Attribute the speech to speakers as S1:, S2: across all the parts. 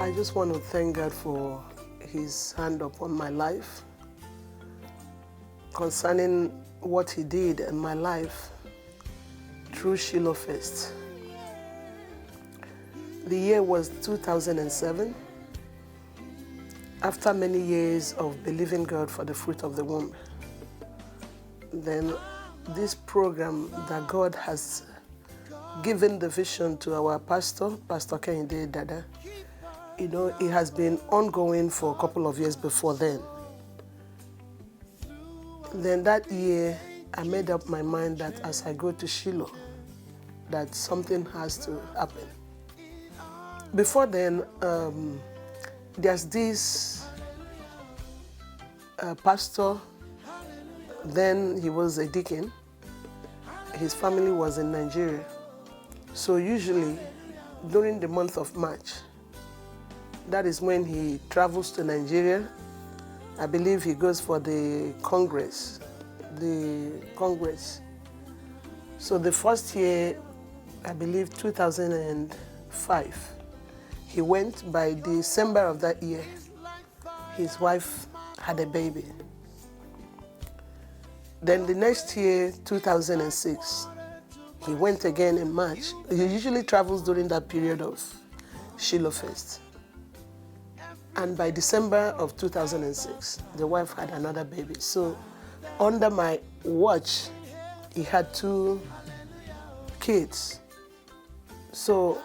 S1: I just want to thank God for His hand upon my life concerning what He did in my life through Shiloh Fest. The year was 2007. After many years of believing God for the fruit of the womb, then this program that God has given the vision to our pastor, Pastor Kehinde Dada, it has been ongoing for a couple of years before then. Then that year, I made up my mind that as I go to Shiloh, that something has to happen. Before then, there's this pastor, then he was a deacon. His family was in Nigeria. So usually during the month of March, that is when he travels to Nigeria. I believe he goes for the Congress. So the first year, I believe 2005, he went. By December of that year, his wife had a baby. Then the next year, 2006, he went again in March. He usually travels during that period of Shiloh Fest. And by December of 2006, the wife had another baby. So under my watch, he had 2 kids. So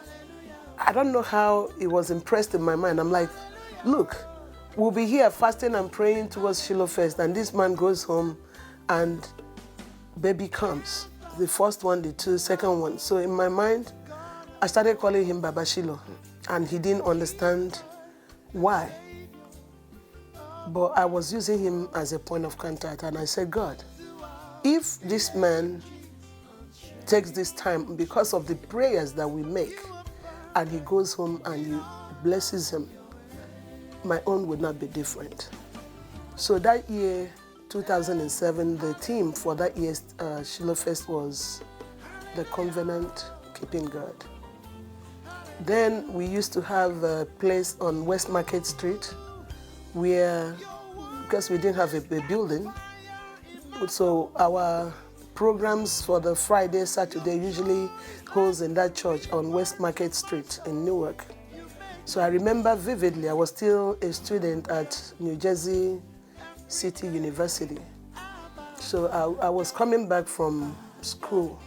S1: I don't know how it was impressed in my mind. I'm like, look, we'll be here fasting and praying towards Shiloh Fest, and this man goes home and baby comes. The first one, the 2, second one. So in my mind, I started calling him Baba Shiloh, and he didn't understand why. But I was using him as a point of contact, and I said, God, if this man takes this time because of the prayers that we make, and he goes home and you blesses him, my own would not be different. So that year, 2007, the theme for that year's Shiloh Fest was the covenant keeping God. Then we used to have a place on West Market Street where, because we didn't have a building, so our programs for the Friday, Saturday usually holds in that church on West Market Street in Newark. So I remember vividly, I was still a student at New Jersey City University. So I was coming back from school,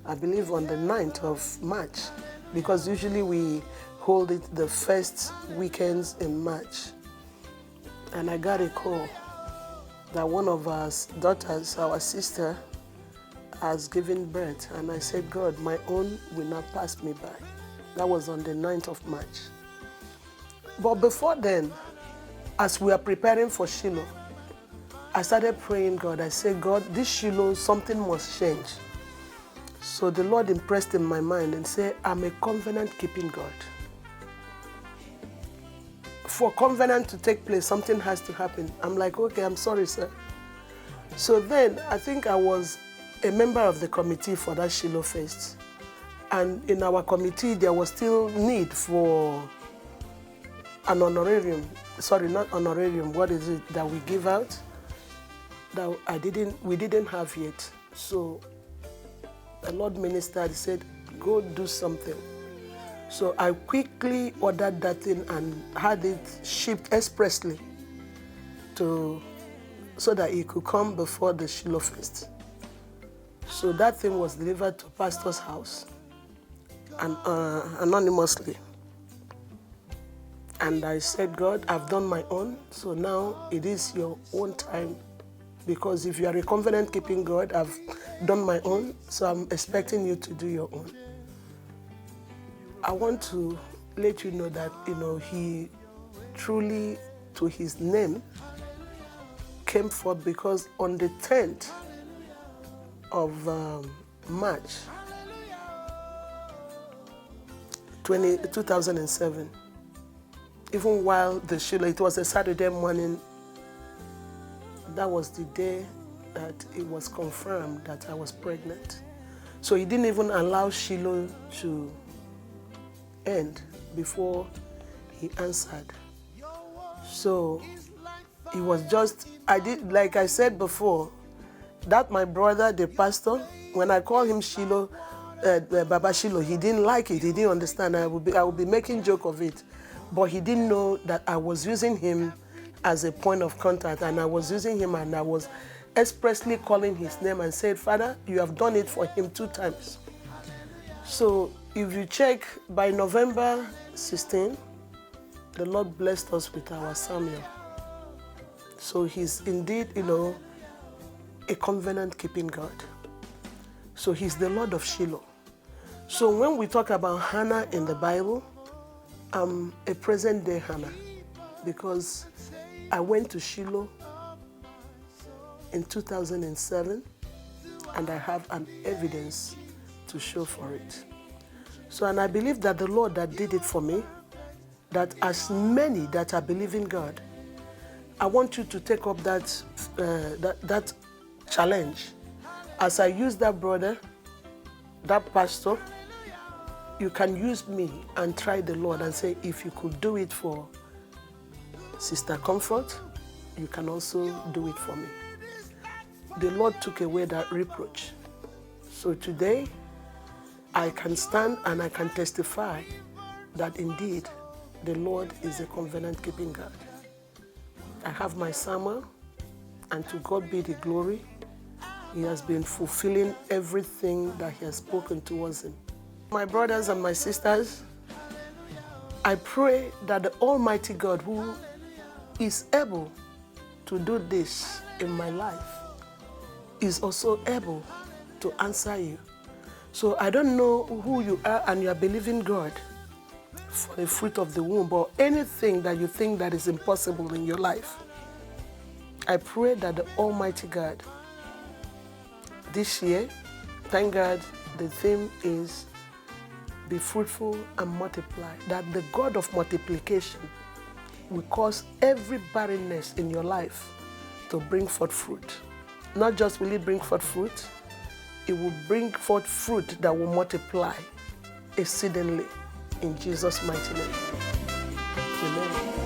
S1: I believe on the 9th of March, because usually we hold it the first weekends in March. And I got a call that one of our daughters, our sister, has given birth. And I said, God, my own will not pass me by. That was on the 9th of March. But before then, as we are preparing for Shiloh, I started praying God. I said, God, this Shiloh, something must change. So the Lord impressed in my mind and said, I'm a covenant-keeping God. For covenant to take place, something has to happen. I'm like, okay, I'm sorry, sir. So then, I think I was a member of the committee for that Shiloh Fest. And in our committee, there was still need for an honorarium. Sorry, not honorarium. What is it that we give out? That we didn't have yet. So the Lord ministered, said, go do something. So I quickly ordered that thing and had it shipped expressly so that it could come before the Shiloh Fest. So that thing was delivered to pastor's house and anonymously. And I said, God, I've done my own, so now it is your own time. Because if you are a covenant-keeping God, I've done my own, so I'm expecting you to do your own. I want to let you know that, he truly, to his name, came forth, because on the 10th of March 2007, even while the Shiloh, it was a Saturday morning, that was the day that it was confirmed that I was pregnant. So he didn't even allow Shiloh to end before he answered. So it was just, like I said before, that my brother, the pastor, when I call him Shiloh, Baba Shiloh, he didn't like it. He didn't understand. I would be making joke of it. But he didn't know that I was using him as a point of contact, and I was using him, and I was expressly calling his name and said, Father, you have done it for him 2 times. So if you check, by November 16, the Lord blessed us with our Samuel. So he's indeed, a covenant-keeping God. So he's the Lord of Shiloh. So when we talk about Hannah in the Bible, I'm a present-day Hannah, because I went to Shiloh in 2007, and I have an evidence to show for it. So, and I believe that the Lord that did it for me, that as many that are believing God, I want you to take up that challenge. As I use that brother, that pastor, you can use me and try the Lord and say, if you could do it for Sister Comfort, you can also do it for me. The Lord took away that reproach. So today, I can stand and I can testify that indeed the Lord is a covenant-keeping God. I have my Samuel, and to God be the glory. He has been fulfilling everything that he has spoken towards him. My brothers and my sisters, I pray that the Almighty God, who is able to do this in my life, is also able to answer you. So I don't know who you are and you are believing God for the fruit of the womb, or anything that you think that is impossible in your life. I pray that the Almighty God, this year, thank God, the theme is be fruitful and multiply, that the God of multiplication will cause every barrenness in your life to bring forth fruit. Not just will it bring forth fruit, it will bring forth fruit that will multiply exceedingly in Jesus' mighty name. Amen.